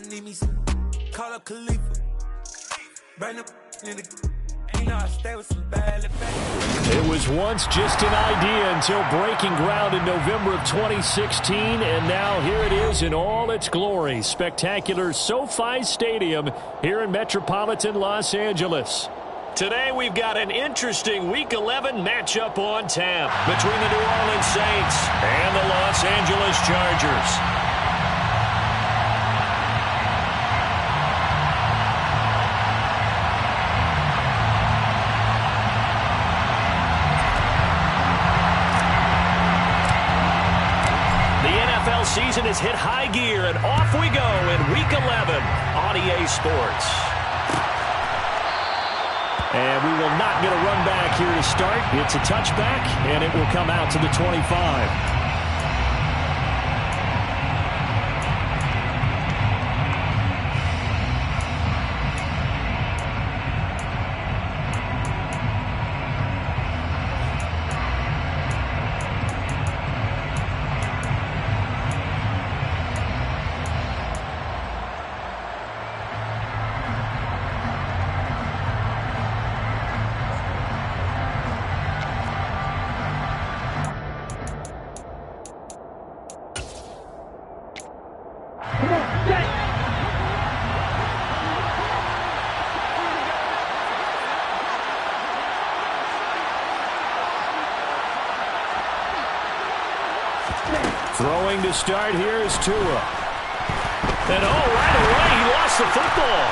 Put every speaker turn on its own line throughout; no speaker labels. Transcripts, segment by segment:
need me some. Call up Khalifa. Bring up in the. You know I stay with some bad.
It was once just an idea until breaking ground in November of 2016, and now here it is in all its glory. Spectacular SoFi Stadium here in metropolitan Los Angeles. Today we've got an interesting Week 11 matchup on tap between the New Orleans Saints and the Los Angeles Chargers. Season has hit high gear, and off we go in Week 11 on EA Sports. And we will not get a run back here to start. It's a touchback, and it will come out to the 25. Throwing to start here is Tua. And right away he lost the football.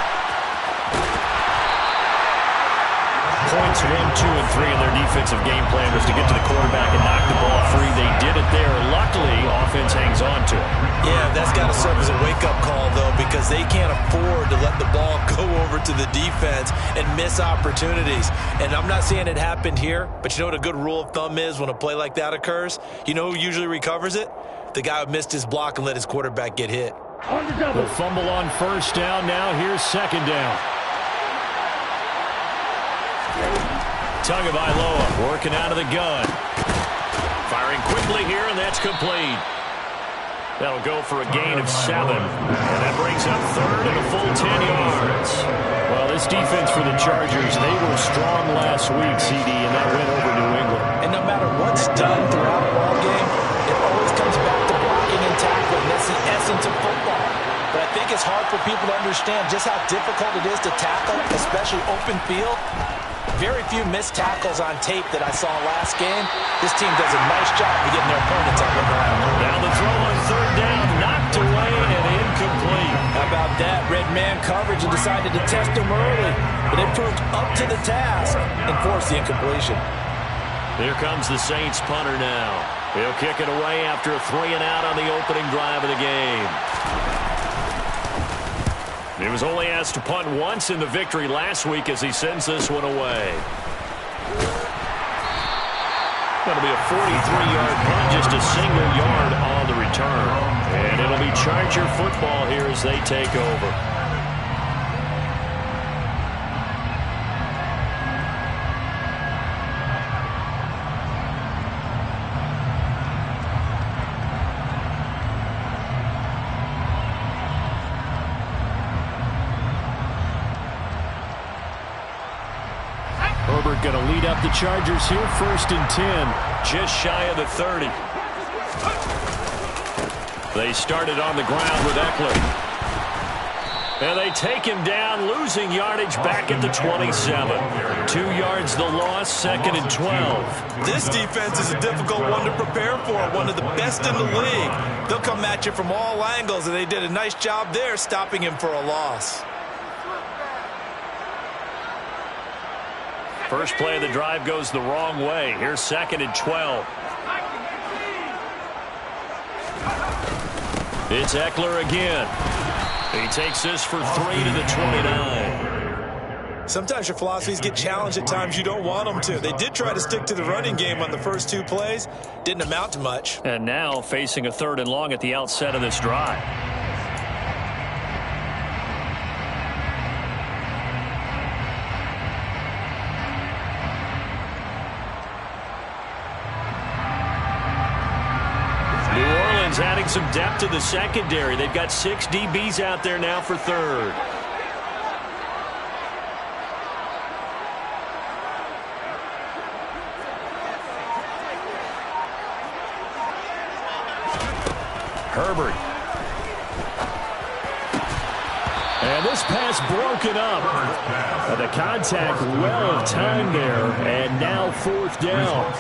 Points 1, 2, and 3 in their defensive game plan was to get to the quarterback and knock the ball free. They did it there. Luckily, offense hangs on to it.
Yeah, that's got to serve as a wake-up call, though, because they can't afford to let the ball go over to the defense and miss opportunities. And I'm not saying it happened here, but you know what a good rule of thumb is when a play like that occurs? You know who usually recovers it? The guy who missed his block and let his quarterback get hit.
The fumble on first down. Now here's second down. Tagovailoa working out of the gun. Firing quickly here, and that's complete. That'll go for a gain of 7. And that brings up third and a full 10 yards. Well, this defense for the Chargers, they were strong last week, CD, and that win over New England.
And no matter what's done throughout a ball game, it always comes back to blocking and tackling. That's the essence of football. But I think it's hard for people to understand just how difficult it is to tackle, especially open field. Very few missed tackles on tape that I saw last game. This team does a nice job of getting their opponents on the ground.
Now the throw on third down, knocked away and incomplete.
How about that? Red man coverage and decided to test him early. But it proved up to the task and forced the incompletion.
Here comes the Saints punter now. He'll kick it away after a 3-and-out on the opening drive of the game. He was only asked to punt once in the victory last week as he sends this one away. That'll be a 43-yard punt, just a single yard on the return. And it'll be Charger football here as they take over. Going to lead up the Chargers here, 1st and 10, just shy of the 30. They started on the ground with Eckler. And they take him down, losing yardage back at the 27. 2 yards the loss, 2nd and 12.
This defense is a difficult one to prepare for, one of the best in the league. They'll come at you from all angles, and they did a nice job there stopping him for a loss.
First play of the drive goes the wrong way. Here's 2nd and 12. It's Eckler again. He takes this for 3 to the 29.
Sometimes your philosophies get challenged at times you don't want them to. They did try to stick to the running game on the first 2 plays. Didn't amount to much.
And now facing a 3rd and long at the outset of this drive. Adding some depth to the secondary. They've got 6 DBs out there now for third. Herbert. And this pass broken up. The contact well timed there, and now 4th down.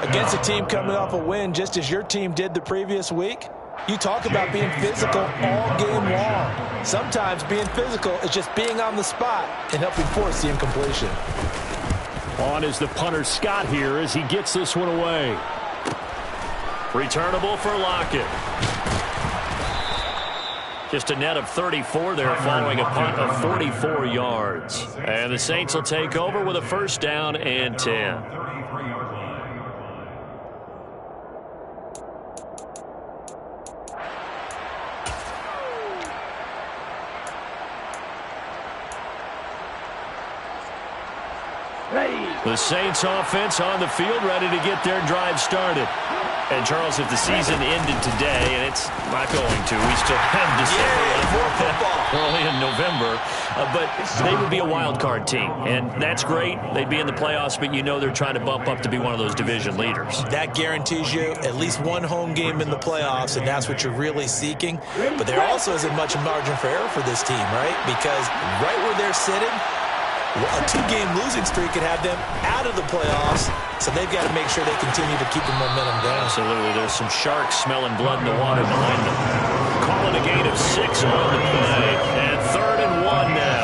Against a team coming off a win, just as your team did the previous week, you talk about being physical all game long. Sometimes being physical is just being on the spot and helping force the incompletion.
On is the punter Scott here as he gets this one away. Returnable for Lockett. Just a net of 34 there following a punt of 44 yards. And the Saints will take over with a 1st down and 10. The Saints offense on the field ready to get their drive started. And, Charles, if the season ended today, and it's not going to, we still have December early in November, but they would be a wild card team. And that's great. They'd be in the playoffs, but you know they're trying to bump up to be one of those division leaders.
That guarantees you at least one home game in the playoffs, and that's what you're really seeking. But there also isn't much margin for error for this team, right? Because right where they're sitting, a 2-game losing streak could have them out of the playoffs, so they've got to make sure they continue to keep the momentum going.
Absolutely. There's some sharks smelling blood in the water behind them. Calling a gain of 6 on the play, and 3rd and 1 now.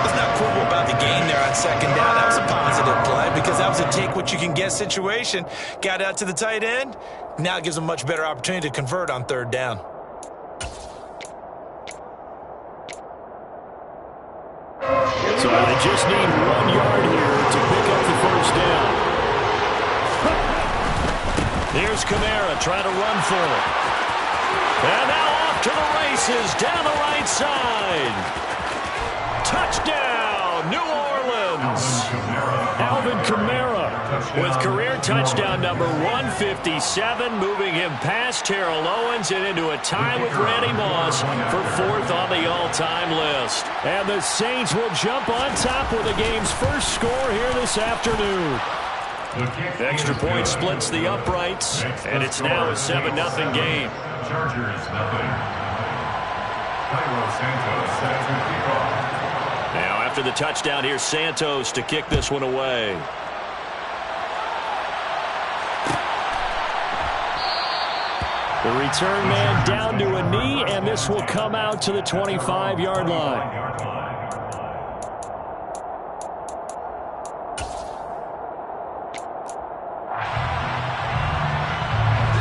What's not cool about the gain there on 2nd down? That was a positive play because that was a take-what-you-can-get situation. Got out to the tight end. Now it gives them a much better opportunity to convert on 3rd down.
So they just need 1 yard here to pick up the 1st down. Here's Kamara trying to run for it. And now off to the races down the right side. Touchdown, New Orleans. Alvin Kamara with career touchdown number 157, moving him past Terrell Owens and into a tie with Randy Moss for 4th on the all-time list. And the Saints will jump on top with the game's first score here this afternoon. The extra point splits the uprights, and it's now a 7-0 game.
Chargers, nothing.
Now after the touchdown, here's Santos to kick this one away. The return man down to a knee, and this will come out to the 25-yard line.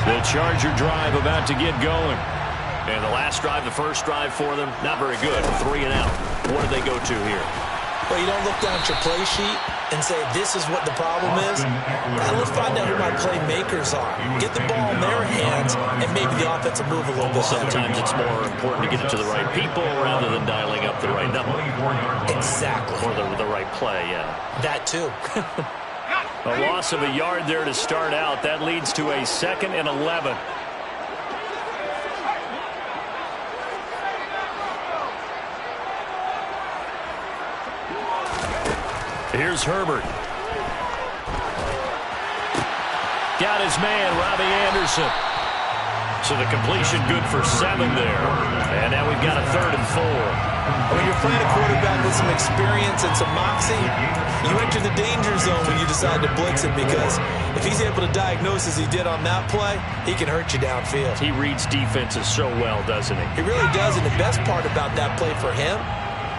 The Charger drive about to get going. And the last drive, the first drive for them, not very good. 3 and out. What do they go to here?
Well, you don't look down at your play sheet and say, this is what the problem is. Now let's find out who my playmakers are. Get the ball in their hands, and maybe the offense will move a little bit better.
Sometimes it's more important to get it to the right people rather than dialing up the right number.
Exactly.
Or the right play, yeah.
That too.
A loss of a yard there to start out. That leads to a 2nd and 11. Here's Herbert. Got his man, Robbie Anderson. So the completion good for 7 there. And now we've got a 3rd and 4.
When you're playing a quarterback with some experience and some moxie, you enter the danger zone when you decide to blitz him, because if he's able to diagnose as he did on that play, he can hurt you downfield.
He reads defenses so well, doesn't he?
He really does, and the best part about that play for him,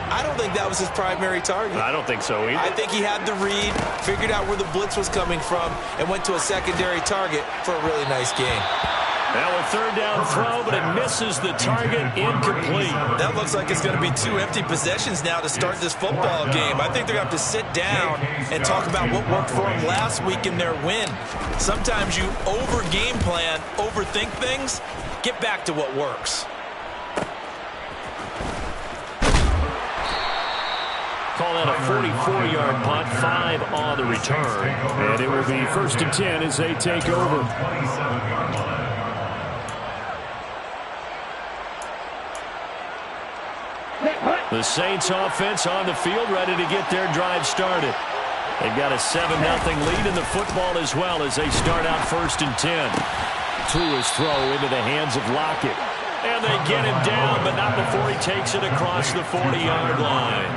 I don't think that was his primary target.
I don't think so either.
I think he had the read, figured out where the blitz was coming from, and went to a secondary target for a really nice game.
Now a 3rd down throw, but it misses the target, incomplete.
That looks like it's going to be 2 empty possessions now to start this football game. I think they're going to have to sit down and talk about what worked for them last week in their win. Sometimes you over-game plan, overthink things. Get back to what works.
Call that a 44-yard punt, 5 on the return. And it will be 1st and 10 as they take over. The Saints offense on the field, ready to get their drive started. They've got a 7-0 lead in the football as well as they start out 1st and 10. To his throw into the hands of Lockett. And they get him down, but not before he takes it across the 40-yard line.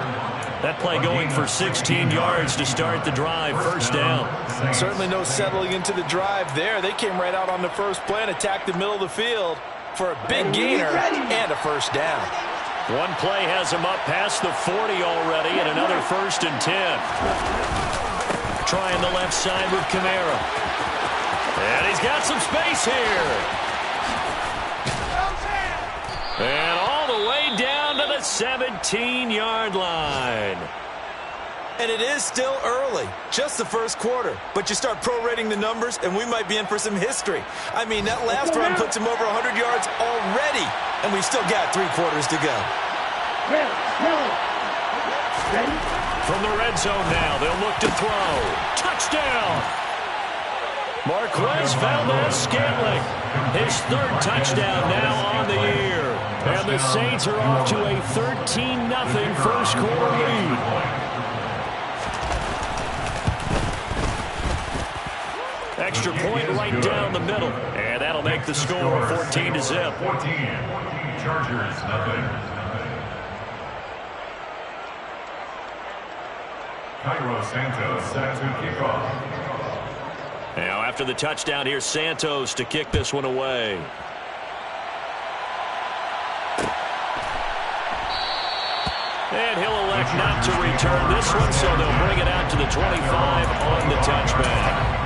That play going for 16 yards to start the drive, 1st down.
Certainly no settling into the drive there. They came right out on the first play and attacked the middle of the field for a big gainer and a 1st down.
One play has him up past the 40 already and another 1st and 10. Trying the left side with Kamara. And he's got some space here. And all the way down to the 17-yard line.
And it is still early, just the first quarter. But you start prorating the numbers, and we might be in for some history. I mean, that last run puts him over 100 yards already, and we've still got 3 quarters to go.
From the red zone now, they'll look to throw. Touchdown! Marquez Valdez-Scantling, his 3rd touchdown now on the year. And the Saints are off to a 13-0 first quarter lead. Extra point right down the middle. And that'll make the score 14-0.
14. Chargers, nothing. Cairo Santos set to kick off.
Now after the touchdown, here's Santos to kick this one away. And he'll elect not to return this one, so they'll bring it out to the 25 on the touchback.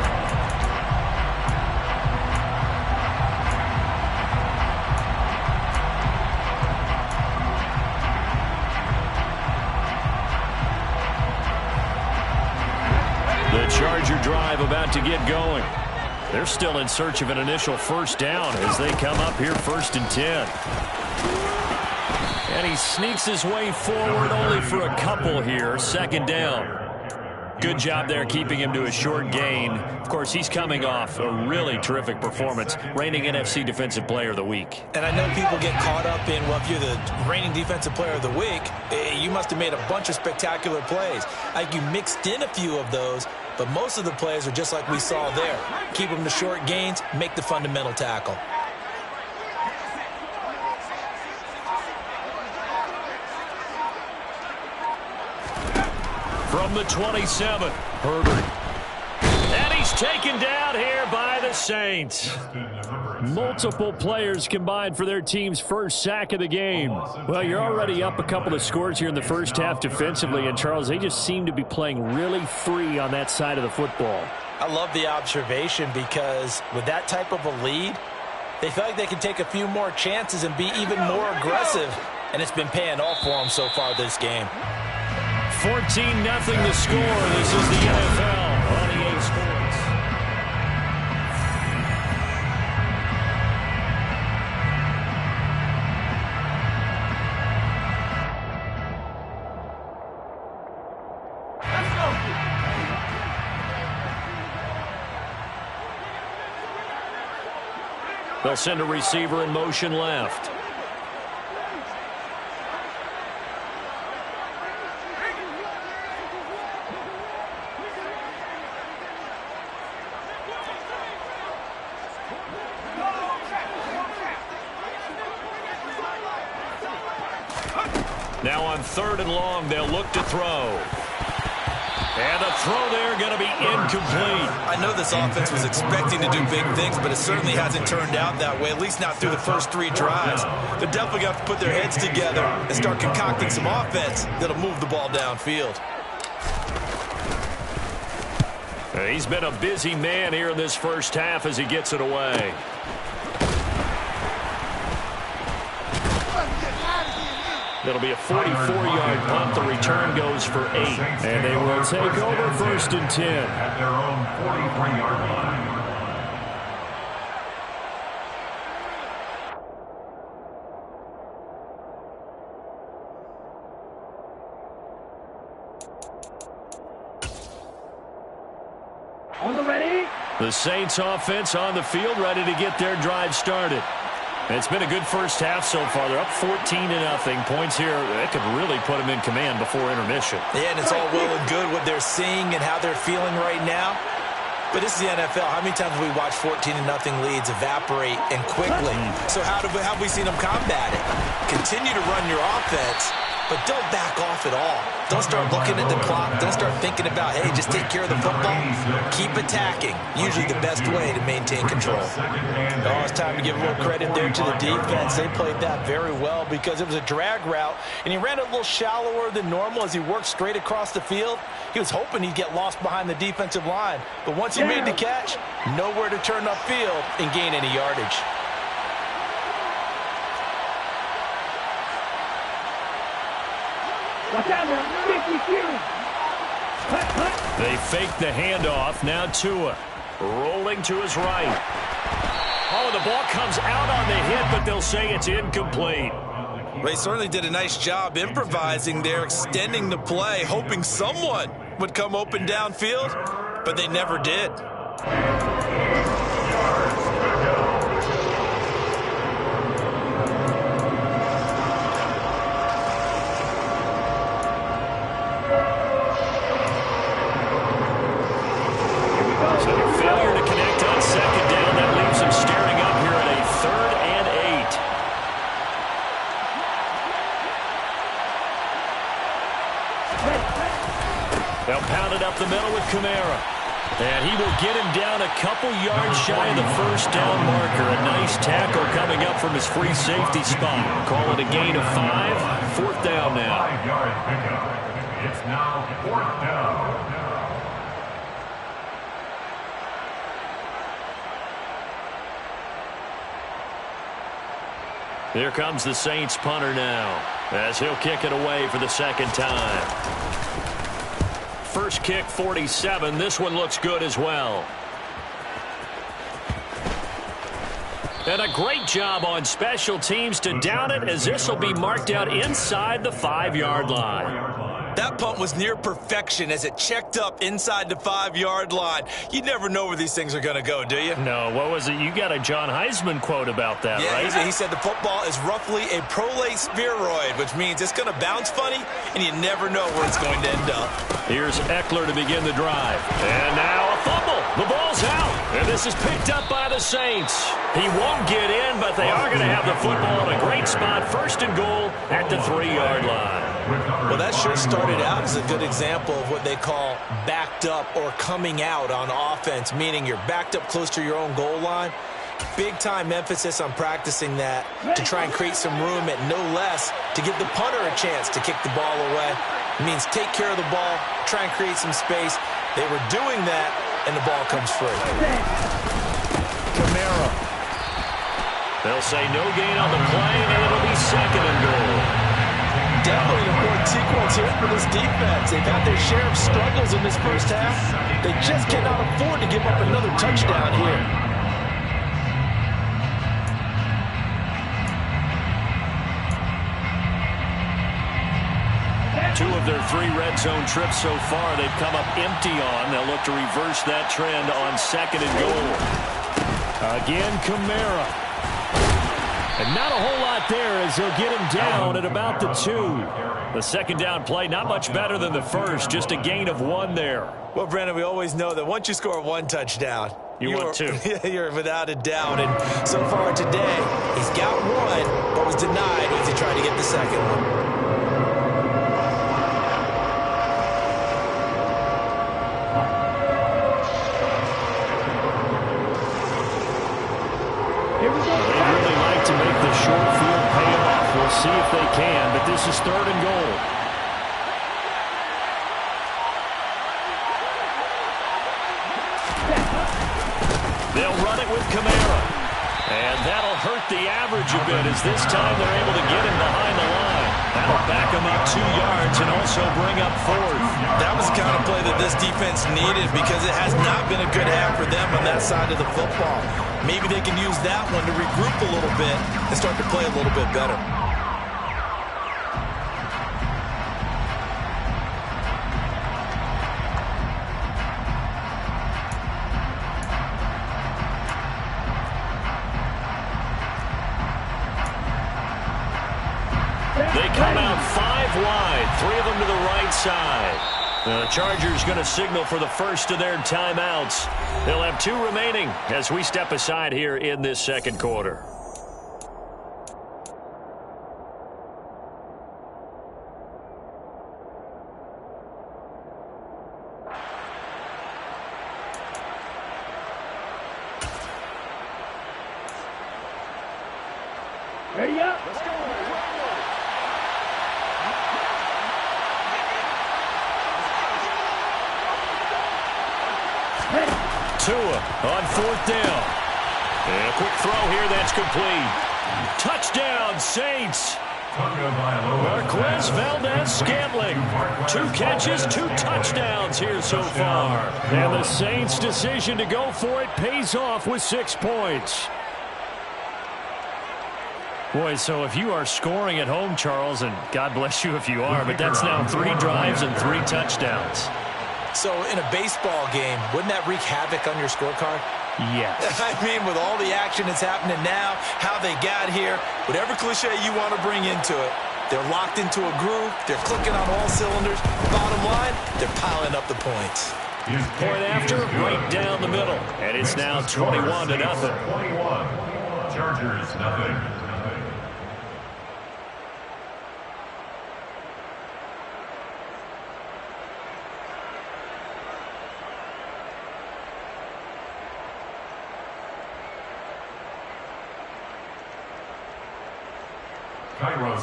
The Charger drive about to get going. They're still in search of an initial 1st down as they come up here 1st and 10. And he sneaks his way forward only for a couple here. 2nd down. Good job there keeping him to a short gain. Of course, he's coming off a really terrific performance, reigning NFC Defensive Player of the Week.
And I know people get caught up in, well, if you're the reigning Defensive Player of the Week, you must have made a bunch of spectacular plays. Like you mixed in a few of those, but most of the plays are just like we saw there. Keep them to short gains, make the fundamental tackle.
From the 27, Herbert. And he's taken down here by the Saints. Multiple players combined for their team's 1st sack of the game. Well, you're already up a couple of scores here in the 1st half defensively, and Charles, they just seem to be playing really free on that side of the football.
I love the observation because with that type of a lead, they feel like they can take a few more chances and be even more aggressive, and it's been paying off for them so far this game.
14-0 the score. This is the NFL on EA Sports.
Let's go.
They'll send a receiver in motion left. Now on 3rd and long, they'll look to throw. And the throw there going to be incomplete.
I know this offense was expecting to do big things, but it certainly hasn't turned out that way, at least not through the first 3 drives. They're definitely going to have to put their heads together and start concocting some offense that'll move the ball downfield.
He's been a busy man here in this 1st half as he gets it away. It'll be a 44-yard punt. The return goes for 8. And they will take over 1st and 10.
At their own 43-yard line.
The Saints offense on the field ready to get their drive started. It's been a good first half so far. They're up 14-0. Points here, that could really put them in command before intermission.
Yeah, and it's all well and good what they're seeing and how they're feeling right now. But this is the NFL. How many times have we watched 14-0 leads evaporate and quickly? So how have we seen them combat it? Continue to run your offense, but don't back off at all. Don't start looking at the clock. Don't start thinking about, hey, just take care of the football. Keep attacking. Usually the best way to maintain control.
Oh, it's time to give a little credit there to the defense. They played that very well because it was a drag route, and he ran it a little shallower than normal as he worked straight across the field. He was hoping he'd get lost behind the defensive line. But once he made the catch, nowhere to turn upfield and gain any yardage.
They fake the handoff. Now Tua rolling to his right. Oh, the ball comes out on the hit, but they'll say it's incomplete.
They certainly did a nice job improvising there, extending the play, hoping someone would come open downfield, but they never did.
So a failure to connect on second down. That leaves them staring up here at a 3rd and 8. They'll pound it up the middle with Kamara. And he will get him down a couple yards shy of the first down marker. A nice tackle coming up from his free safety spot. Call it a gain of 5. 4th down now.
5-yard pickup. It's now 4th down.
Here comes the Saints punter now, as he'll kick it away for the second time. First kick, 47. This one looks good as well. And a great job on special teams to down it, as this will be marked out inside the 5-yard line.
That punt was near perfection as it checked up inside the 5-yard line. You never know where these things are going to go, do you?
No, what was it? You got a John Heisman quote about that, right?
Yeah, he said the football is roughly a prolate spheroid, which means it's going to bounce funny, and you never know where it's going to end up.
Here's Eckler to begin the drive. And now a fumble. The ball's out. And this is picked up by the Saints. He won't get in, but they are going to have the football in a great spot. 1st and goal at the 3-yard line.
Well, that sure started out as a good example of what they call backed up or coming out on offense, meaning you're backed up close to your own goal line. Big-time emphasis on practicing that to try and create some room at no less to give the punter a chance to kick the ball away. It means take care of the ball, try and create some space. They were doing that, and the ball comes free.
Kamara. They'll say no gain on the play, and it'll be 2nd and goal.
Definitely an important sequence here for this defense. They've had their share of struggles in this first half. They just cannot afford to give up another touchdown here.
Two of their 3 red zone trips so far, they've come up empty on. They'll look to reverse that trend on 2nd and goal. Again, Kamara. And not a whole lot there as they'll get him down at about the 2. The second down play, not much better than the first, just a gain of 1 there.
Well, Brandon, we always know that once you score 1 touchdown,
you want 2.
You're without a doubt. And so far today, he's got 1, but was denied as he tried to get the second one.
See if they can, but this is 3rd and goal. They'll run it with Kamara. And that'll hurt the average a bit as this time they're able to get him behind the line. That'll back him up 2 yards and also bring up 4th.
That was the kind of play that this defense needed because it has not been a good half for them on that side of the football. Maybe they can use that one to regroup a little bit and start to play a little bit better.
Three of them to the right side. The Chargers going to signal for the first of their timeouts. They'll have 2 remaining as we step aside here in this second quarter.
Ready up. Let's go.
Tua on 4th down. And a quick throw here that's complete. Touchdown, Saints. Marquez Valdez-Scantling. 2 catches, 2 touchdowns here so far. And the Saints' decision to go for it pays off with 6 points. Boy, so if you are scoring at home, Charles, and God bless you if you are, but that's now 3 drives and 3 touchdowns.
So in a baseball game, wouldn't that wreak havoc on your scorecard?
Yes.
I mean, with all the action that's happening now, how they got here, whatever cliche you want to bring into it, they're locked into a groove, they're clicking on all cylinders. Bottom line, they're piling up the points.
Point after, right down the middle. And it's now 21-0.
21. Chargers, nothing.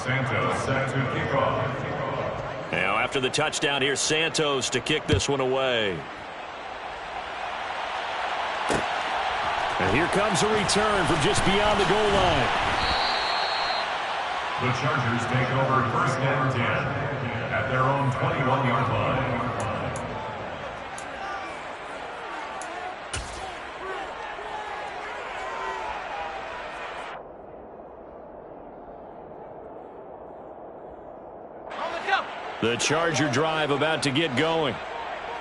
Santos set to kick off.
Now after the touchdown, here's Santos to kick this one away. And here comes a return from just beyond the goal line.
The Chargers take over 1st and 10 at their own 21-yard line.
The Charger drive about to get going.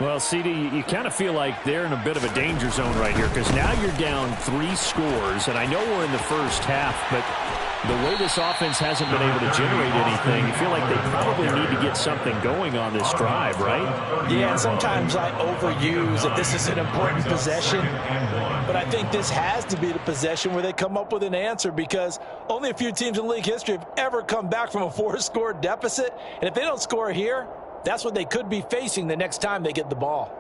Well, CD, you kind of feel like they're in a bit of a danger zone right here because now you're down 3 scores, and I know we're in the first half, but the way this offense hasn't been able to generate anything, you feel like they probably need to get something going on this drive, right?
Yeah, and sometimes I overuse if this is an important possession, but I think this has to be the possession where they come up with an answer because only a few teams in league history have ever come back from a 4-score deficit, and if they don't score here, that's what they could be facing the next time they get the ball.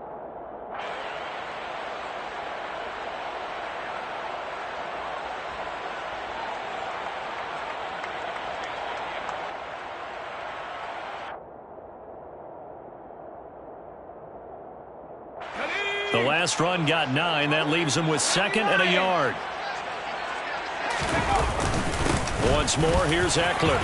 The last run got 9. That leaves them with 2nd and a yard. Once more, here's Eckler.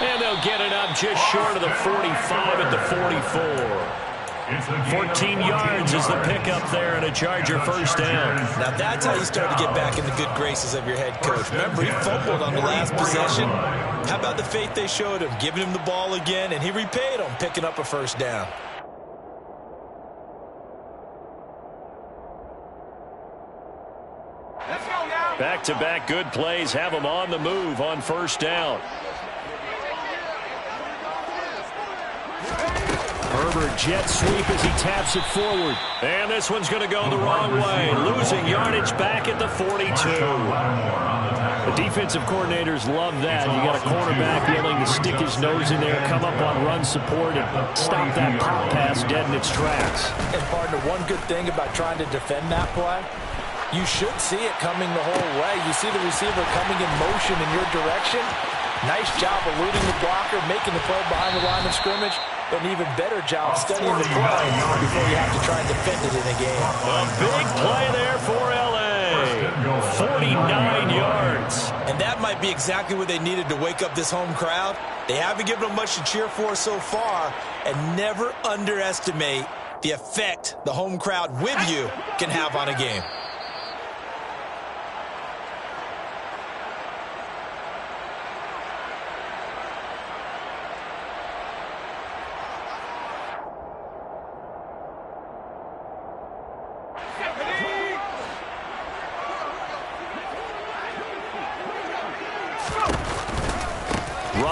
And they'll get it up just short of the 45 at the 44. 14 yards is the pickup there and a Charger first down.
Now that's how you start to get back in the good graces of your head coach. Remember, he fumbled on the last possession. How about the faith they showed him, giving him the ball again, and he repaid him, picking up a first down.
Back-to-back good plays have them on the move on first down. Herbert jet sweep as he taps it forward. And this one's going to go the wrong way. Losing yardage back at the 42. The defensive coordinators love that. You got a cornerback willing to stick his nose in there, come up on run support, and stop that pop pass dead in its tracks.
And partner, one good thing about trying to defend that play, you should see it coming the whole way. You see the receiver coming in motion in your direction. Nice job eluding the blocker, making the play behind the line of scrimmage. An even better job studying the play before you have to try and defend it in a game.
A big play there for L.A. 49 yards.
And that might be exactly what they needed to wake up this home crowd. They haven't given them much to cheer for so far, and never underestimate the effect the home crowd with you can have on a game.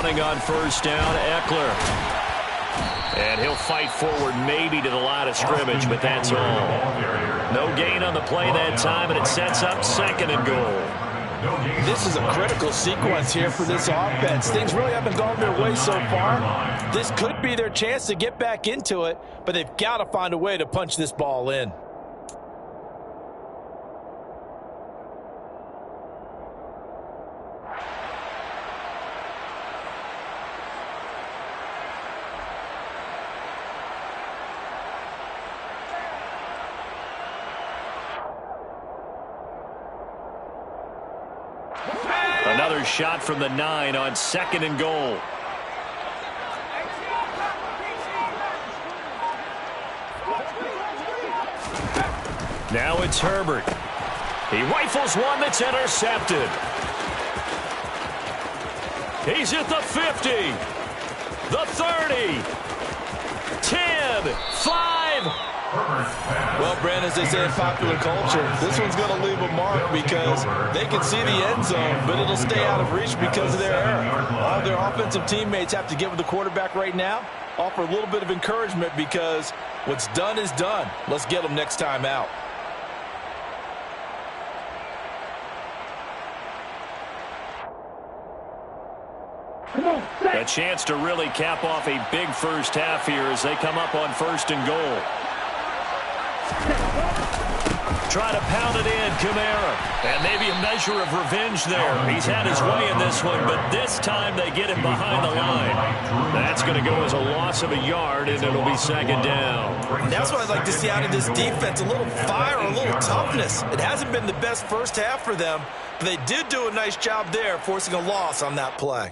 coming on first down. Eckler. And he'll fight forward maybe to the line of scrimmage, but that's all. No gain on the play that time, and it sets up 2nd and goal.
This is a critical sequence here for this offense. Things really haven't gone their way so far. This could be their chance to get back into it, but they've got to find a way to punch this ball in.
Another shot from the 9 on 2nd and goal. Now it's Herbert. He rifles one that's intercepted. He's at the 50, the 30, 10, 5.
Well, Brandon, as they say in popular culture, this one's going to leave a mark because they can see the end zone, but it'll stay out of reach because of their error. All their offensive teammates have to get with the quarterback right now, offer a little bit of encouragement because what's done is done. Let's get them next time out.
A chance to really cap off a big first half here as they come up on 1st and goal. Try to pound it in, Kamara. And maybe a measure of revenge there. He's had his way in this one, but this time they get him behind the line. That's going to go as a loss of a yard, and it'll be 2nd down.
That's what I'd like to see out of this defense, a little fire, a little toughness. It hasn't been the best first half for them, but they did do a nice job there, forcing a loss on that play.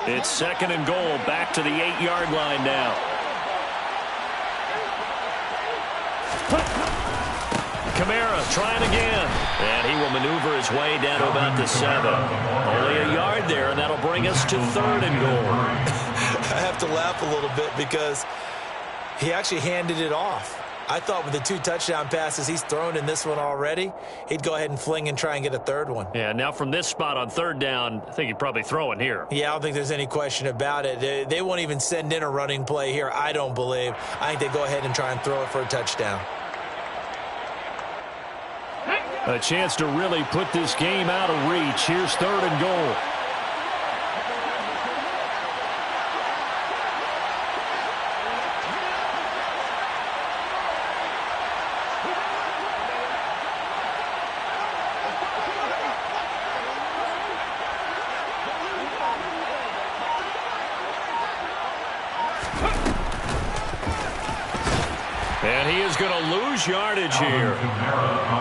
It's 2nd and goal, back to the 8-yard line now. Kamara trying again, and he will maneuver his way down to about the 7. Only a yard there, and that'll bring us to 3rd and goal.
I have to laugh a little bit because he actually handed it off. I thought with the 2 touchdown passes he's thrown in this one already, he'd go ahead and fling and try and get a 3rd one.
Yeah, now from this spot on 3rd down, I think he'd probably throw in here.
Yeah, I don't think there's any question about it. They won't even send in a running play here, I don't believe. I think they go ahead and try and throw it for a touchdown.
A chance to really put this game out of reach. Here's 3rd and goal. And he is going to lose yardage here.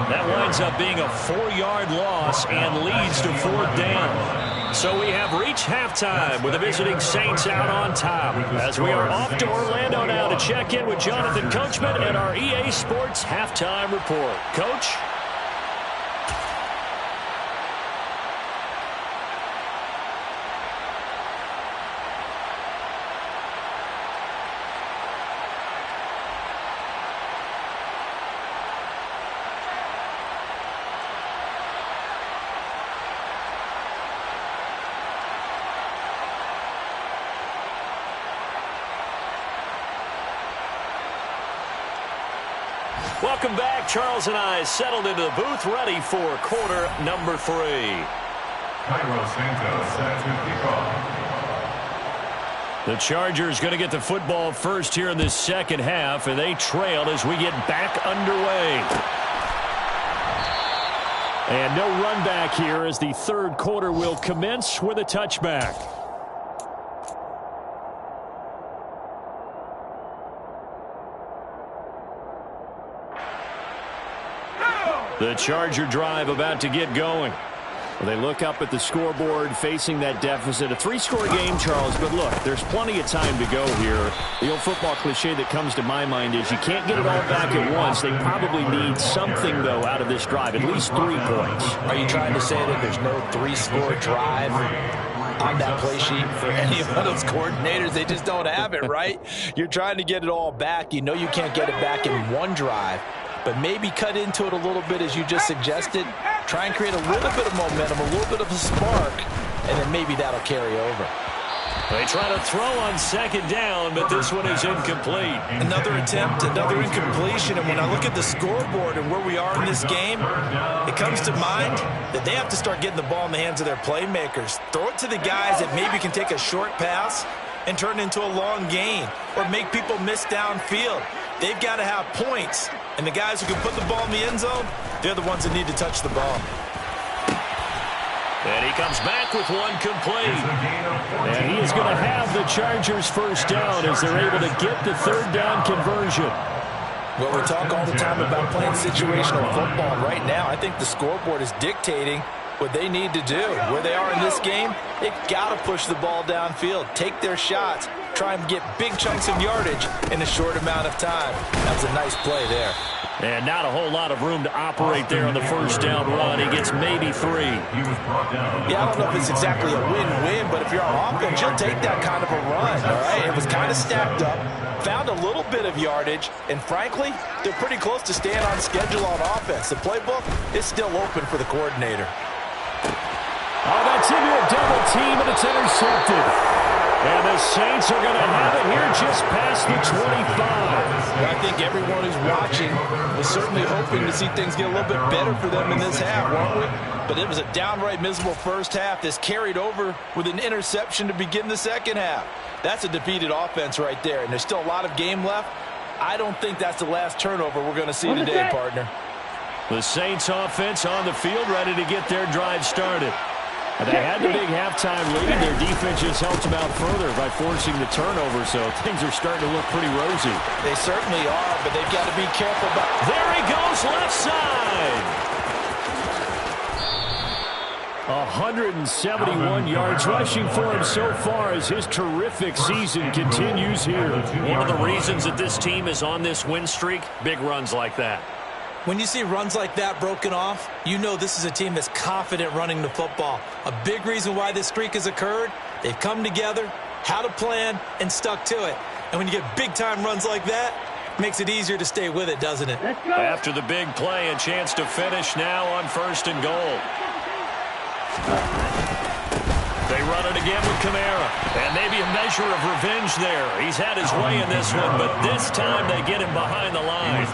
That winds up being a 4-yard loss and leads to 4th down. So we have reached halftime with the visiting Saints out on top. As we are off to Orlando now to check in with Jonathan Coachman and our EA Sports Halftime Report. Coach? Welcome back. Charles and I settled into the booth, ready for quarter number 3.
Cairo Santos set to kick off.
The Chargers going to get the football first here in this 2nd half, and they trail as we get back underway. And no run back here as the 3rd quarter will commence with a touchback. The Charger drive about to get going. Well, they look up at the scoreboard facing that deficit. A 3-score game, Charles, but look, there's plenty of time to go here. The old football cliche that comes to my mind is you can't get it all back at once. They probably need something, though, out of this drive, at least 3 points.
Are you trying to say that there's no 3-score drive on that play sheet for any of those coordinators? They just don't have it, right? You're trying to get it all back. You know you can't get it back in one drive, but maybe cut into it a little bit as you just suggested.
Try and create a little bit of momentum, a little bit of a spark, and then maybe that'll carry over.
They try to throw on second down, but this one is incomplete.
Another attempt, another incompletion, and when I look at the scoreboard and where we are in this game, it comes to mind that they have to start getting the ball in the hands of their playmakers. Throw it to the guys that maybe can take a short pass and turn it into a long gain or make people miss downfield. They've got to have points, and the guys who can put the ball in the end zone, they're the ones that need to touch the ball.
And he comes back with one complete. And he is going to have the Chargers first down as they're able to get the third down conversion.
Well, we talk all the time about playing situational football. Right now, I think the scoreboard is dictating what they need to do. Where they are in this game, they've got to push the ball downfield, take their shots, try and get big chunks of yardage in a short amount of time. That was a nice play there.
And not a whole lot of room to operate there on the first down run. He gets maybe 3.
Yeah, I don't know if it's exactly a win-win, but if you're on offense, you'll take that kind of a run, all right? It was kind of stacked up, found a little bit of yardage, and frankly, they're pretty close to staying on schedule on offense. The playbook is still open for the coordinator.
Oh, that's into a double team, and it's intercepted. And the Saints are going to have it here just past the 25.
Well, I think everyone who's watching was certainly hoping to see things get a little bit better for them in this half, weren't we? But it was a downright miserable first half that's carried over with an interception to begin the second half. That's a defeated offense right there, and there's still a lot of game left. I don't think that's the last turnover we're going to see today, partner.
The Saints offense on the field ready to get their drive started. And they had the big halftime lead. Their defense just helped them out further by forcing the turnover, so things are starting to look pretty rosy.
They certainly are, but they've got to be careful about...
There he goes, left side. 171 yards rushing for him so far as his terrific season continues here. One of the reasons that this team is on this win streak, big runs like that.
When you see runs like that broken off, you know this is a team that's confident running the football. A big reason why this streak has occurred, they've come together, had a plan, and stuck to it. And when you get big-time runs like that, it makes it easier to stay with it, doesn't it?
After the big play, a chance to finish now on 1st and goal. They run it again with Kamara. And maybe a measure of revenge there. He's had his way in this one, but this time they get him behind the line.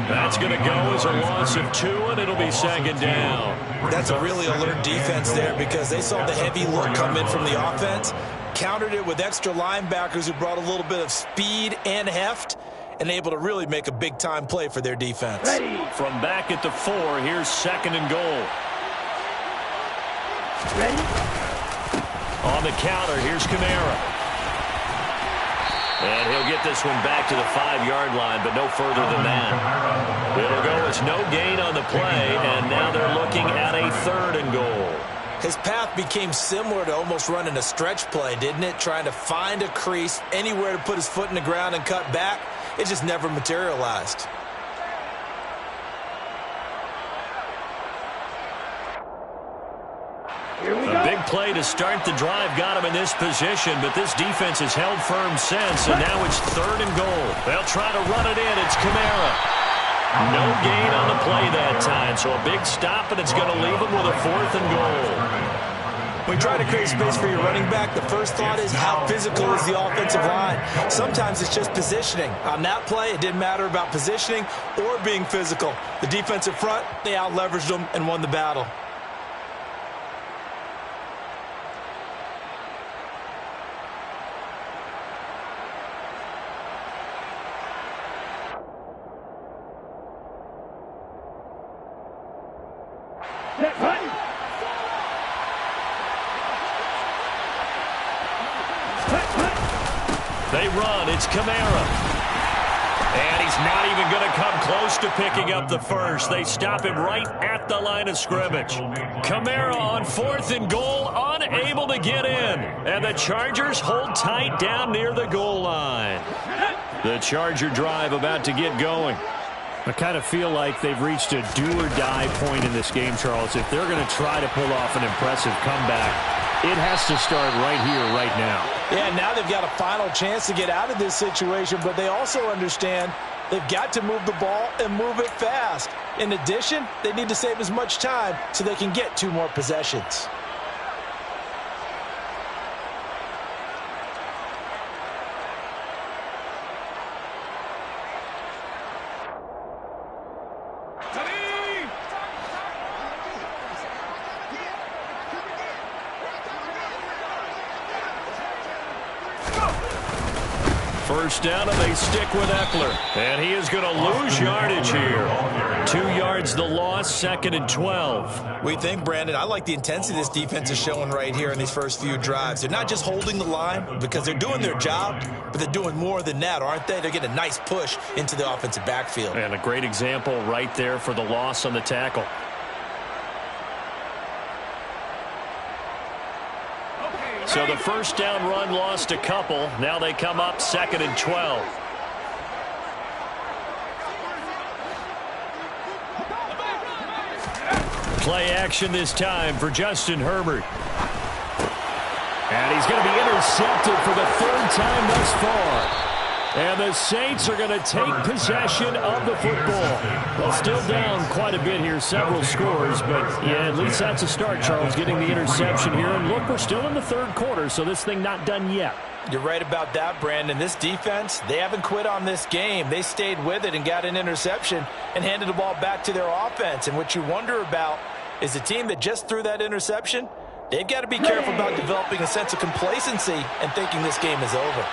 That's going to go as a loss of 2, and it'll be second down.
That's a really alert defense there because they saw the heavy look come in from the offense, countered it with extra linebackers who brought a little bit of speed and heft, and able to really make a big-time play for their defense.
From back at the 4, here's 2nd and goal. On the counter, here's Kamara. And he'll get this one back to the 5-yard line, but no further than that. It'll go as no gain on the play, and now they're looking at a 3rd and goal.
His path became similar to almost running a stretch play, didn't it? Trying to find a crease, anywhere to put his foot in the ground and cut back. It just never materialized.
A big play to start the drive got him in this position, but this defense has held firm since, and now it's 3rd and goal. They'll try to run it in. It's Kamara. No gain on the play that time, so a big stop, and it's going to leave him with a 4th and goal.
When you try to create space for your running back, the first thought is how physical is the offensive line. Sometimes it's just positioning. On that play, it didn't matter about positioning or being physical. The defensive front, they out-leveraged them and won the battle.
They run. It's Kamara. And he's not even going to come close to picking up the first. They stop him right at the line of scrimmage. Kamara on 4th and goal, unable to get in. And the Chargers hold tight down near the goal line. The Charger drive about to get going. I kind of feel like they've reached a do-or-die point in this game, Charles. If they're going to try to pull off an impressive comeback, it has to start right here, right now.
Yeah, now they've got a final chance to get out of this situation, but they also understand
They've got to move the ball and move it fast. In addition, they need to save as much time so they can get 2 more possessions.
First down, and they stick with Eckler. And he is going to lose yardage here. 2 yards the loss, 2nd and 12.
We think, Brandon, I like the intensity this defense is showing right here in these first few drives. They're not just holding the line because they're doing their job, but they're doing more than that, aren't they? They're getting a nice push into the offensive backfield.
And a great example right there for the loss on the tackle. So the first down run lost a couple. Now they come up 2nd and 12. Play action this time for Justin Herbert. And he's going to be intercepted for the 3rd time thus far. And the Saints are going to take possession of the football. Well, still down quite a bit here, several scores, but yeah, at least that's a start, Charles, getting the interception here. And look, we're still in the 3rd quarter, so this thing not done yet.
You're right about that, Brandon. This defense, they haven't quit on this game. They stayed with it and got an interception and handed the ball back to their offense. And what you wonder about is the team that just threw that interception, they've got to be careful about developing a sense of complacency and thinking this game is over.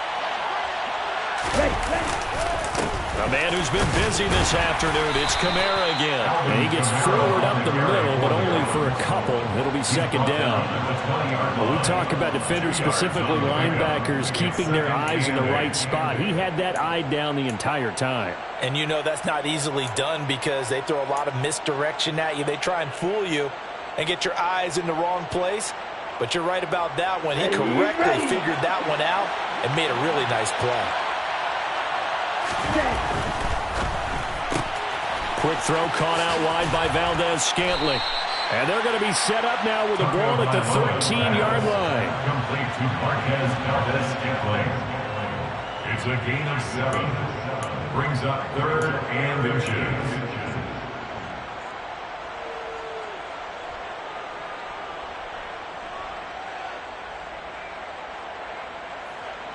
A man who's been busy this afternoon, it's Kamara again. And he gets forward up the middle, but only for a couple. It'll be 2nd down. When we talk about defenders, specifically linebackers, keeping their eyes in the right spot, he had that eye down the entire time.
And you know that's not easily done because they throw a lot of misdirection at you. They try and fool you and get your eyes in the wrong place. But you're right about that one. He correctly figured that one out and made a really nice play.
Quick throw caught out wide by Valdez-Scantling. And they're going to be set up now with the ball at the 13-yard line.
Complete to Marquez Valdez-Scantling. It's a gain of 7. Brings up 3rd and inches.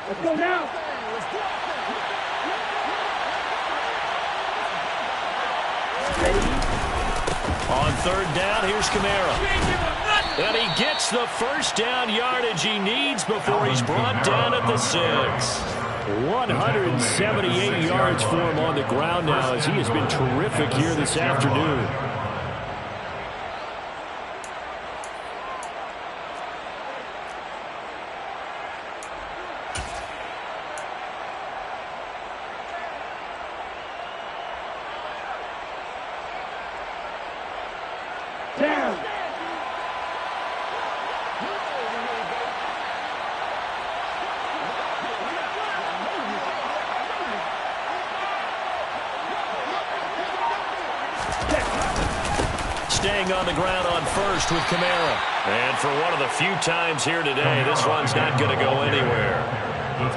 Let's go now.
On 3rd down, here's Kamara. And he gets the first down yardage he needs before he's brought down at the 6. 178 yards for him on the ground now as he has been terrific here this afternoon. Staying on the ground on 1st with Kamara. And for one of the few times here today, this one's not going to go anywhere.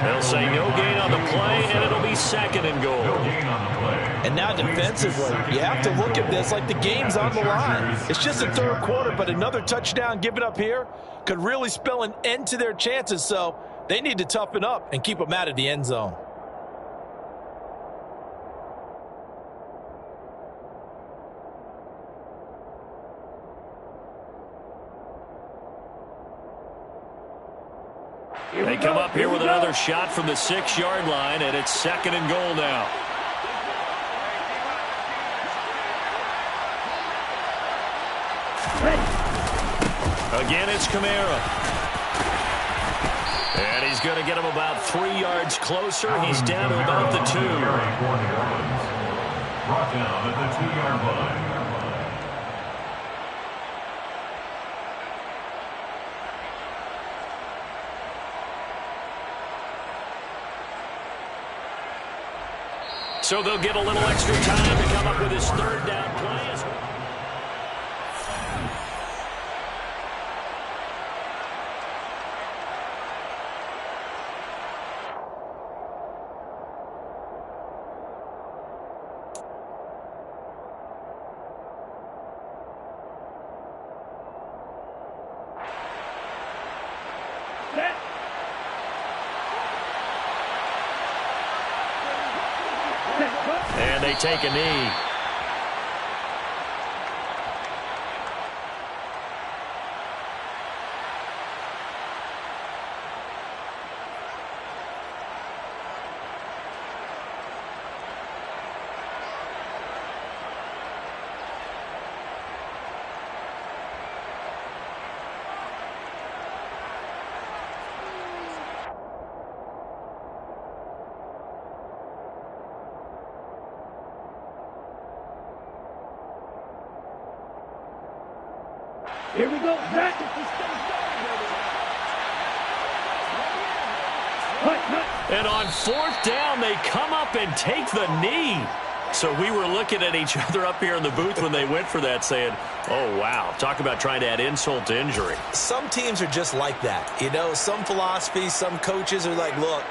They'll say no gain on the play, and it'll be 2nd and goal.
And now defensively, you have to look at this like the game's on the line. It's just the 3rd quarter, but another touchdown given up here could really spell an end to their chances, so they need to toughen up and keep them out of the end zone.
They come up here with another shot from the 6-yard line, and it's 2nd and goal now. Again, it's Kamara. And he's going to get him about 3 yards closer. He's down to about the 2.
Brought down at the 2-yard line.
So they'll get a little extra time to come up with his 3rd down play. they take a knee.
Here we go. Back.
And on 4th down, they come up and take the knee. So we were looking at each other up here in the booth when they went for that saying, oh, wow. Talk about trying to add insult to injury.
Some teams are just like that. You know, some philosophies, some coaches are like, look,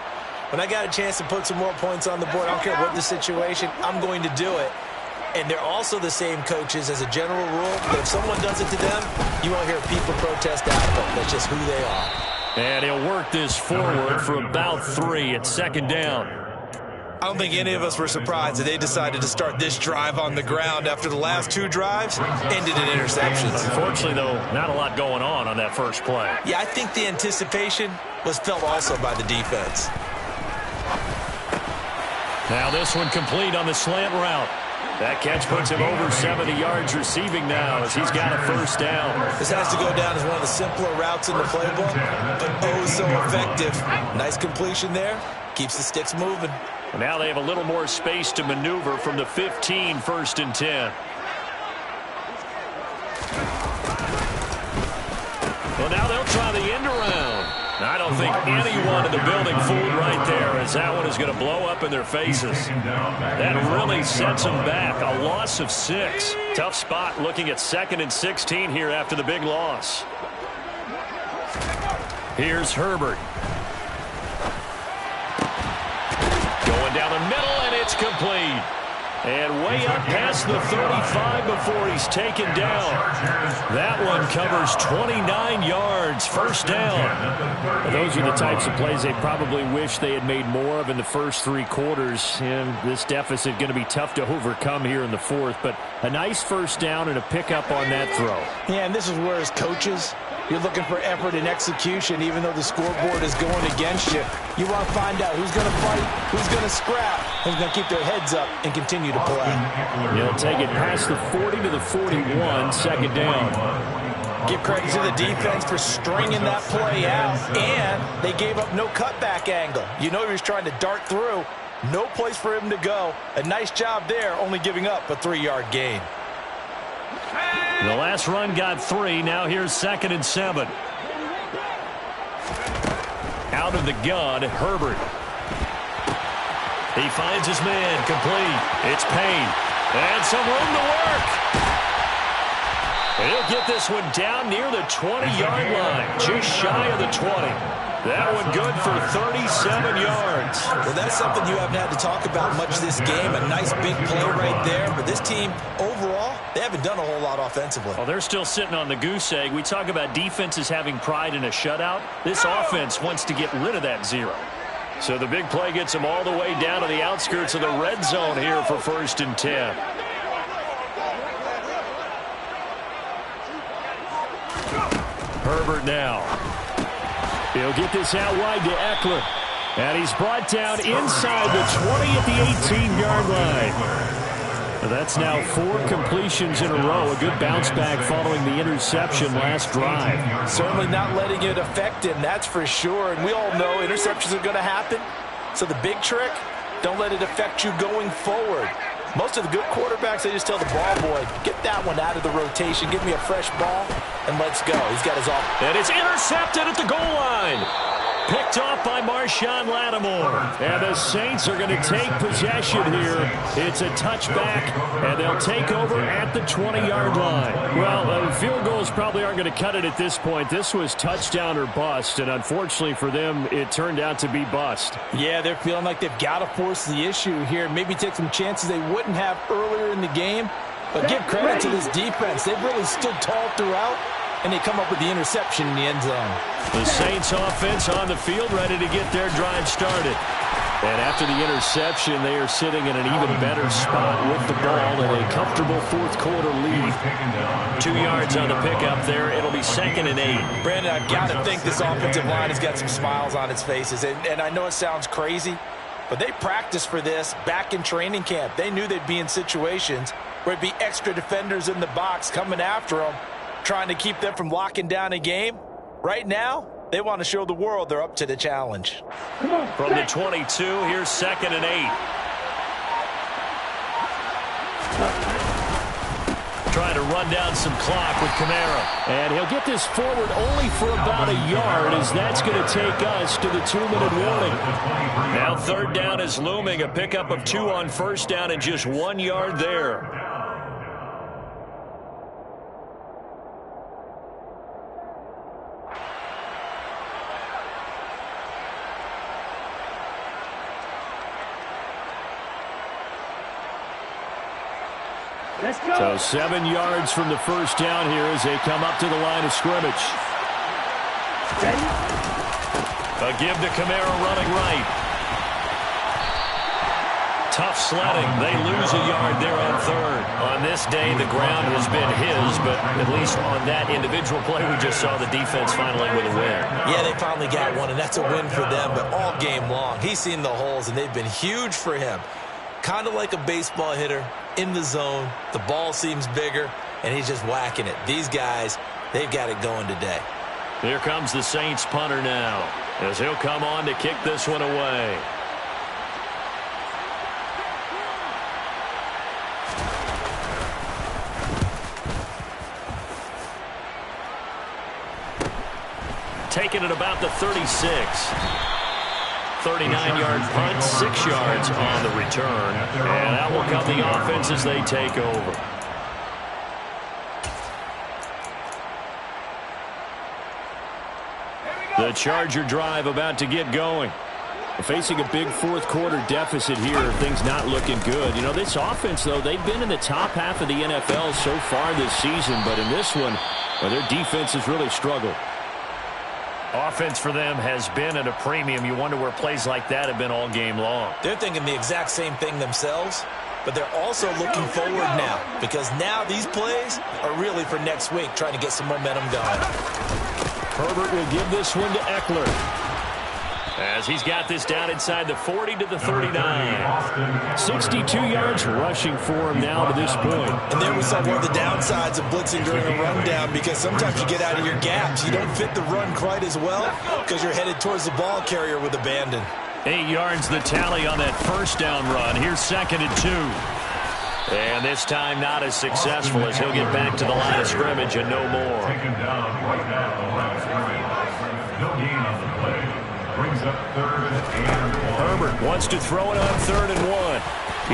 when I got a chance to put some more points on the board, I don't care what the situation, I'm going to do it. And they're also the same coaches as a general rule. But if someone does it to them, you won't hear people protest out of them. That's just who they are.
And he'll work this forward for about 3 at 2nd down.
I don't think any of us were surprised that they decided to start this drive on the ground after the last 2 drives ended in interceptions.
Unfortunately, though, not a lot going on that first play.
Yeah, I think the anticipation was felt also by the defense.
Now this one complete on the slant route. That catch puts him over 70 yards receiving now as he's got a 1st down.
This has to go down as one of the simpler routes in the playbook, but oh so effective. Nice completion there. Keeps the sticks moving.
Now they have a little more space to maneuver from the 15, 1st and 10. Well, now they'll try the end around. I don't think anyone in the building fooled right there, as that one is going to blow up in their faces. That really sets them back. A loss of 6. Tough spot looking at 2nd and 16 here after the big loss. Here's Herbert. Going down the middle, and it's complete. And way up past the 35 before he's taken down. That one covers 29 yards, 1st down. Well, those are the types of plays they probably wish they had made more of in the first 3 quarters. And this deficit going to be tough to overcome here in the 4th. But a nice 1st down and a pickup on that throw.
Yeah, and this is where as coaches, you're looking for effort and execution even though the scoreboard is going against you. You want to find out who's going to fight, who's going to scrap, who's going to keep their heads up and continue to play.
He'll take it past the 40 to the 41, 2nd down.
Give credit to the defense for stringing that play out, and they gave up no cutback angle. You know he was trying to dart through. No place for him to go. A nice job there, only giving up a 3-yard gain.
The last run got 3. Now here's 2nd and 7. Out of the gun, Herbert. He finds his man, complete. It's Payne. And some room to work. He'll get this one down near the 20-yard line, just shy of the 20. That one good for 37 yards.
Well, that's something you haven't had to talk about much this game. A nice big play right there. But this team, overall, they haven't done a whole lot offensively.
Well, they're still sitting on the goose egg. We talk about defenses having pride in a shutout. This offense wants to get rid of that 0. So the big play gets them all the way down to the outskirts of the red zone here for 1st and 10. Herbert now. He'll get this out wide to Eckler. And he's brought down inside the 20 at the 18-yard line. That's now 4 completions in a row. A good bounce back following the interception last drive.
Certainly not letting it affect him, that's for sure. And we all know interceptions are going to happen. So the big trick, don't let it affect you going forward. Most of the good quarterbacks, they just tell the ball boy, get that one out of the rotation, give me a fresh ball, and let's go. He's got his off.
And it's intercepted at the goal line. Picked off by Marshawn Lattimore. And the Saints are going to take possession here. It's a touchback, and they'll take over at the 20-yard line. Well, field goals probably aren't going to cut it at this point. This was touchdown or bust, and unfortunately for them, it turned out to be bust.
Yeah, they're feeling like they've got to force the issue here. Maybe take some chances they wouldn't have earlier in the game. But give credit to this defense. They've really stood tall throughout, and they come up with the interception in the end zone.
The Saints offense on the field, ready to get their drive started. And after the interception, they are sitting in an even better spot with the ball in a comfortable fourth-quarter lead. 2 yards on the pickup there. It'll be 2nd and 8.
Brandon, I've got to think this offensive line has got some smiles on its faces. And I know it sounds crazy, but they practiced for this back in training camp. They knew they'd be in situations where it'd be extra defenders in the box coming after them, trying to keep them from locking down a game. Right now, they want to show the world they're up to the challenge.
From the 22, here's 2nd and 8. Trying to run down some clock with Kamara. And he'll get this forward only for about a yard, as that's going to take us to the 2-minute warning. Now 3rd down is looming. A pickup of 2 on 1st down and just 1 yard there.
Let's go.
So 7 yards from the 1st down here as they come up to the line of scrimmage.
Ready?
A give to Kamara running right. Tough sledding. They lose a yard there on 3rd. On this day, the ground has been his, but at least on that individual play, we just saw the defense finally with a win.
Yeah, they finally got one, and that's a win for them, but all game long, he's seen the holes, and they've been huge for him. Kind of like a baseball hitter in the zone. The ball seems bigger, and he's just whacking it. These guys, they've got it going today.
Here comes the Saints punter now, as he'll come on to kick this one away. Taking it about the 36. 39-yard punt, 6 yards on the return. And out will come the offense as they take over. The Charger drive about to get going. Facing a big fourth-quarter deficit here, things not looking good. You know, this offense, though, they've been in the top half of the NFL so far this season, but in this one, well, their defense has really struggled. Offense for them has been at a premium. You wonder where plays like that have been all game long.
They're thinking the exact same thing themselves, but they're also looking forward now, because now these plays are really for next week, trying to get some momentum going.
Herbert will give this one to Eckler, as he's got this down inside the 40 to the 39. 62 yards rushing for him now to this point.
And there we saw one of the downsides of blitzing during a rundown, because sometimes you get out of your gaps. You don't fit the run quite as well because you're headed towards the ball carrier with abandon.
8 yards the tally on that first down run. Here's 2nd and 2. And this time not as successful, as he'll get back to the line of scrimmage and no more.
Taken down right now at the line of scrimmage. No gain on the play. Brings up 3rd and 1.
Herbert wants to throw it on 3rd and 1.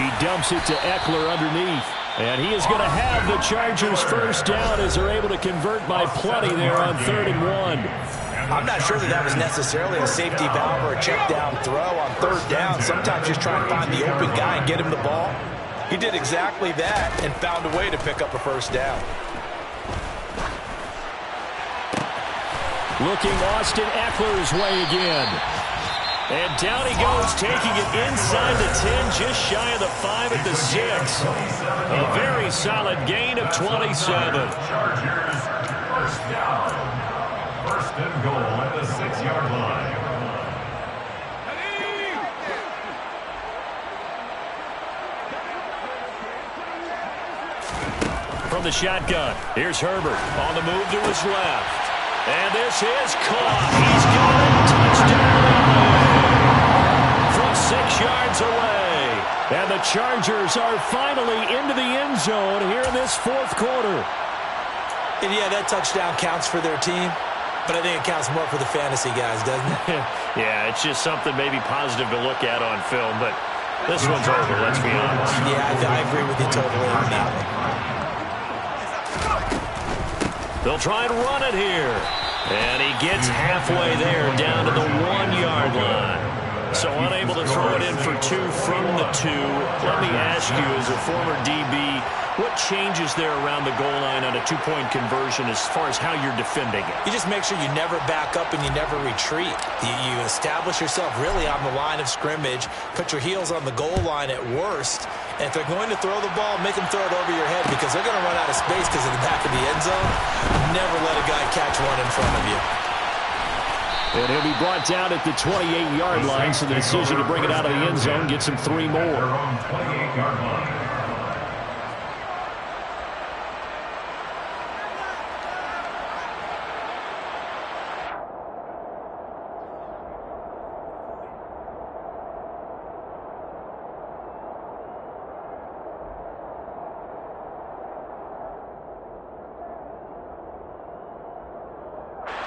He dumps it to Eckler underneath. And he is going to have the Chargers first down as they're able to convert by plenty there on 3rd and 1.
I'm not sure that was necessarily a safety valve or a check down throw on 3rd down. Sometimes just try and find the open guy and get him the ball. He did exactly that and found a way to pick up a first down.
Looking Austin Eckler's way again. And down he goes, taking it inside the 10, just shy of the 5 at the 6. A very solid gain of 27.
Chargers first down. 1st and goal at the 6-yard line.
From the shotgun, here's Herbert on the move to his left. And this is caught. He's got it. Touchdown from 6 yards away. And the Chargers are finally into the end zone here in this 4th quarter.
And yeah, that touchdown counts for their team, but I think it counts more for the fantasy guys, doesn't it?
Yeah, it's just something maybe positive to look at on film, but this one's over, let's be honest.
Yeah, I agree with you totally on that one.
They'll try and run it here. And he gets halfway there, down to the 1-yard line. So unable to throw it in for 2 from the 2. Let me ask you, as a former DB, What changes there around the goal line on a two-point conversion as far as how you're defending it?
You just make sure you never back up and you never retreat. You establish yourself really on the line of scrimmage, put your heels on the goal line at worst, and if they're going to throw the ball, make them throw it over your head because they're going to run out of space because of the back of the end zone. Never let a guy catch one in front of you.
And he'll be brought down at the 28-yard line, so the decision to bring it out of the end zone gets him 3 more.
28-yard line.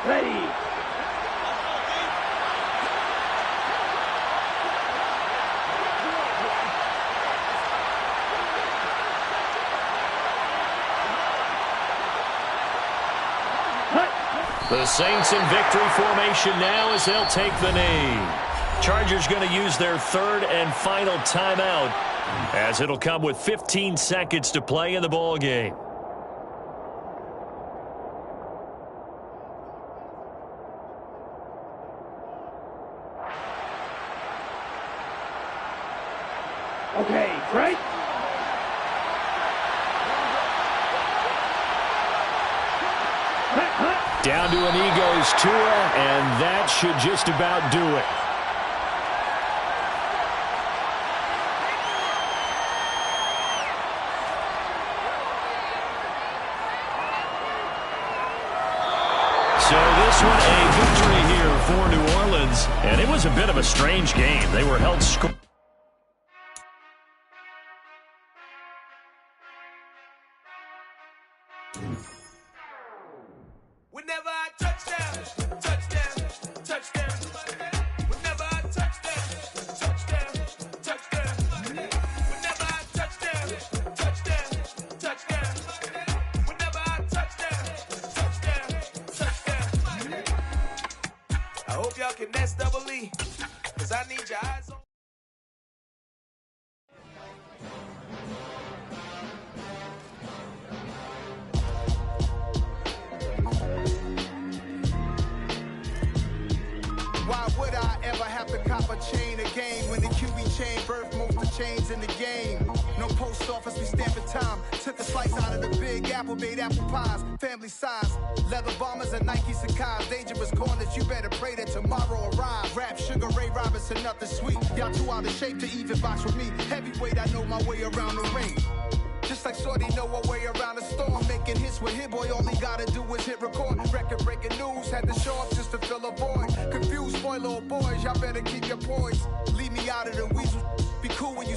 Ready.
The Saints in victory formation now as they'll take the knee. Chargers going to use their 3rd and final timeout as it'll come with 15 seconds to play in the ball game.
Okay, right.
Down to an Eagles Tua, and that should just about do it. So this one a victory here for New Orleans, and it was a bit of a strange game. They were held scoreless.
Whenever I touchdown, touchdown, touchdown. Whenever I touchdown, touchdown, touchdown. Whenever I touchdown, touchdown, touchdown. Whenever I touchdown, touchdown, touchdown. I hope y'all can nest double E, 'cause I need your eyes on.
Why would I ever have to cop a chain again when the QB chain birthed most of the chains in the game? No post office, we stamping time. Took a slice out of the big apple, made apple pies, family size. Leather bombers and Nike Sacai's. Dangerous corners, you better pray that tomorrow arrives. Rap Sugar Ray Robinson, nothing sweet. Y'all too out of shape to even box with me. Heavyweight, I know my way around the ring. Just like Shorty know her way around the storm. Making hits with Hit Boy, all he gotta do is hit record. Record-breaking news, had to show up just to fill a void. Confused, spoil little boys, y'all better keep your poise. Leave me out of the weasel. Be cool when you